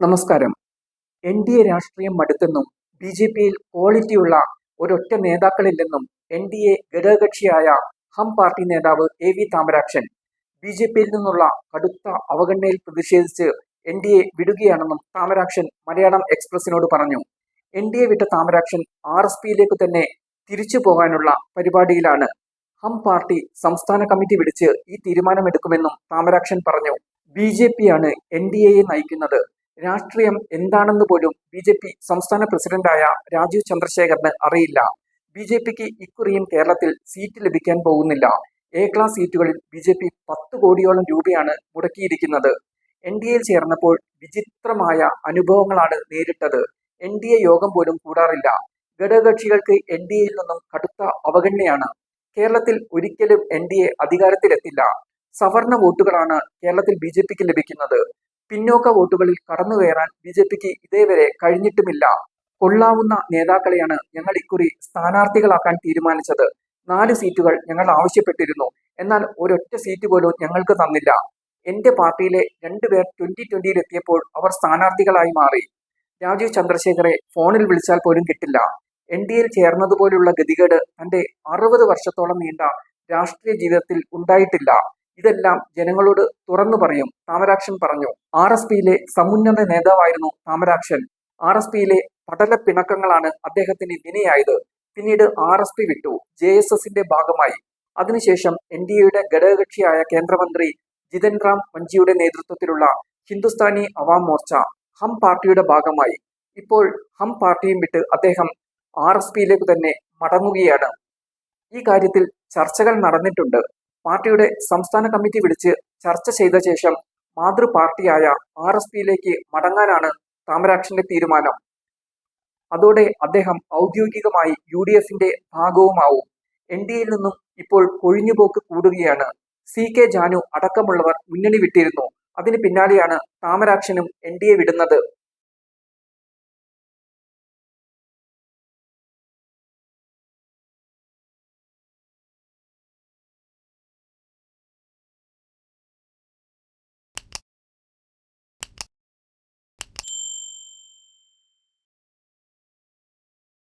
നമസ്കാരം. എൻ.ഡി.എ രാഷ്ട്രീയം മടുത്തെന്നും ബി.ജെ.പിയിൽ ക്വാളിറ്റിയുള്ള ഒരൊറ്റ നേതാക്കളില്ലെന്നും എൻ.ഡി.എ ഘടകകക്ഷിയായ ഹം പാർട്ടി നേതാവ് എ.വി. താമരാക്ഷൻ ബി.ജെ.പിയിൽ നിന്നുള്ള കടുത്ത അവഗണനയിൽ പ്രതിഷേധിച്ച് എൻ.ഡി.എ വിടുകയാണെന്നും താമരാക്ഷൻ മലയാളം എക്സ്പ്രസിനോട് പറഞ്ഞു. എൻ.ഡി.എ വിട്ട താമരാക്ഷൻ ആർ.എസ്.പിയിലേക്ക് തന്നെ തിരിച്ചു പോകാനുള്ള പരിപാടിയിലാണ്. ഹം പാർട്ടി സംസ്ഥാന കമ്മിറ്റി വിളിച്ച് ഈ തീരുമാനമെടുക്കുമെന്നും താമരാക്ഷൻ പറഞ്ഞു. ബി.ജെ.പിയാണ് എൻ.ഡി.എയെ നയിക്കുന്നത്. രാഷ്ട്രീയം എന്താണെന്ന് പോലും ബി.ജെ.പി സംസ്ഥാന പ്രസിഡന്റായ രാജീവ് ചന്ദ്രശേഖറിന് അറിയില്ല. ബി.ജെ.പിക്ക് ഇക്കുറിയും കേരളത്തിൽ സീറ്റ് ലഭിക്കാൻ പോകുന്നില്ല. എ ക്ലാസ് സീറ്റുകളിൽ ബി.ജെ.പി 10 കോടിയോളം രൂപയാണ് മുടക്കിയിരിക്കുന്നത്. എൻ.ഡി.എയിൽ ചേർന്നപ്പോൾ വിചിത്രമായ അനുഭവങ്ങളാണ് നേരിട്ടത്. എൻ.ഡി.എ യോഗം പോലും കൂടാറില്ല. ഘടകകക്ഷികൾക്ക് എൻ.ഡി.എയിൽ നിന്നും കടുത്ത അവഗണനയാണ്. കേരളത്തിൽ ഒരിക്കലും എൻ.ഡി.എ അധികാരത്തിലെത്തില്ല. സവർണ വോട്ടുകളാണ് കേരളത്തിൽ ബി.ജെ.പിക്ക് ലഭിക്കുന്നത്. പിന്നോക്ക വോട്ടുകളിൽ കടന്നുകയറാൻ ബി.ജെ.പിക്ക് ഇതേവരെ കഴിഞ്ഞിട്ടുമില്ല. കൊള്ളാവുന്ന നേതാക്കളെയാണ് ഞങ്ങൾ ഇക്കുറി സ്ഥാനാർത്ഥികളാക്കാൻ തീരുമാനിച്ചത്. 4 സീറ്റുകൾ ഞങ്ങൾ ആവശ്യപ്പെട്ടിരുന്നു. എന്നാൽ ഒരൊറ്റ സീറ്റ് പോലും ഞങ്ങൾക്ക് തന്നില്ല. എന്റെ പാർട്ടിയിലെ 2 പേർ 2020 എത്തിയപ്പോൾ അവർ സ്ഥാനാർത്ഥികളായി മാറി. രാജീവ് ചന്ദ്രശേഖറെ ഫോണിൽ വിളിച്ചാൽ പോലും കിട്ടില്ല. എൻ.ഡി.എയിൽ ചേർന്നതുപോലുള്ള ഗതികേട് തന്റെ 60 വർഷത്തോളം നീണ്ട രാഷ്ട്രീയ ജീവിതത്തിൽ ഉണ്ടായിട്ടില്ല. ഇതെല്ലാം ജനങ്ങളോട് തുറന്നു പറയും, താമരാക്ഷൻ പറഞ്ഞു. ആർ.എസ്.പിയിലെ സമുന്നത നേതാവായിരുന്നു താമരാക്ഷൻ. ആർ.എസ്.പിയിലെ പടല പിണക്കങ്ങളാണ് അദ്ദേഹത്തിന് വിനയായത്. പിന്നീട് ആർ.എസ്.പി വിട്ടു ജെ.എസ്.എസിന്റെ ഭാഗമായി. അതിനുശേഷം എൻ.ഡി.എയുടെ ഘടകകക്ഷിയായ കേന്ദ്രമന്ത്രി ജിതൻ റാം മഞ്ചിയുടെ നേതൃത്വത്തിലുള്ള ഹിന്ദുസ്ഥാനി അവാം മോർച്ച ഹം പാർട്ടിയുടെ ഭാഗമായി. ഇപ്പോൾ ഹം പാർട്ടിയും വിട്ട് അദ്ദേഹം ആർ.എസ്.പിയിലേക്ക് തന്നെ മടങ്ങുകയാണ്. ഈ കാര്യത്തിൽ ചർച്ചകൾ നടന്നിട്ടുണ്ട്. പാർട്ടിയുടെ സംസ്ഥാന കമ്മിറ്റി വിളിച്ച് ചർച്ച ചെയ്ത ശേഷം മാതൃപാർട്ടിയായ ആർ.എസ്.പിയിലേക്ക് മടങ്ങാനാണ് താമരാക്ഷന്റെ തീരുമാനം. അതോടെ അദ്ദേഹം ഔദ്യോഗികമായി യു.ഡി.എഫിന്റെ ഭാഗവുമാവും. എൻ.ഡി.എയിൽ നിന്നും ഇപ്പോൾ കൊഴിഞ്ഞുപോക്ക് കൂടുകയാണ്. സി.കെ. ജാനു അടക്കമുള്ളവർ മുന്നണി വിട്ടിരുന്നു. അതിന് പിന്നാലെയാണ് താമരാക്ഷനും എൻ.ഡി.എ വിടുന്നത്.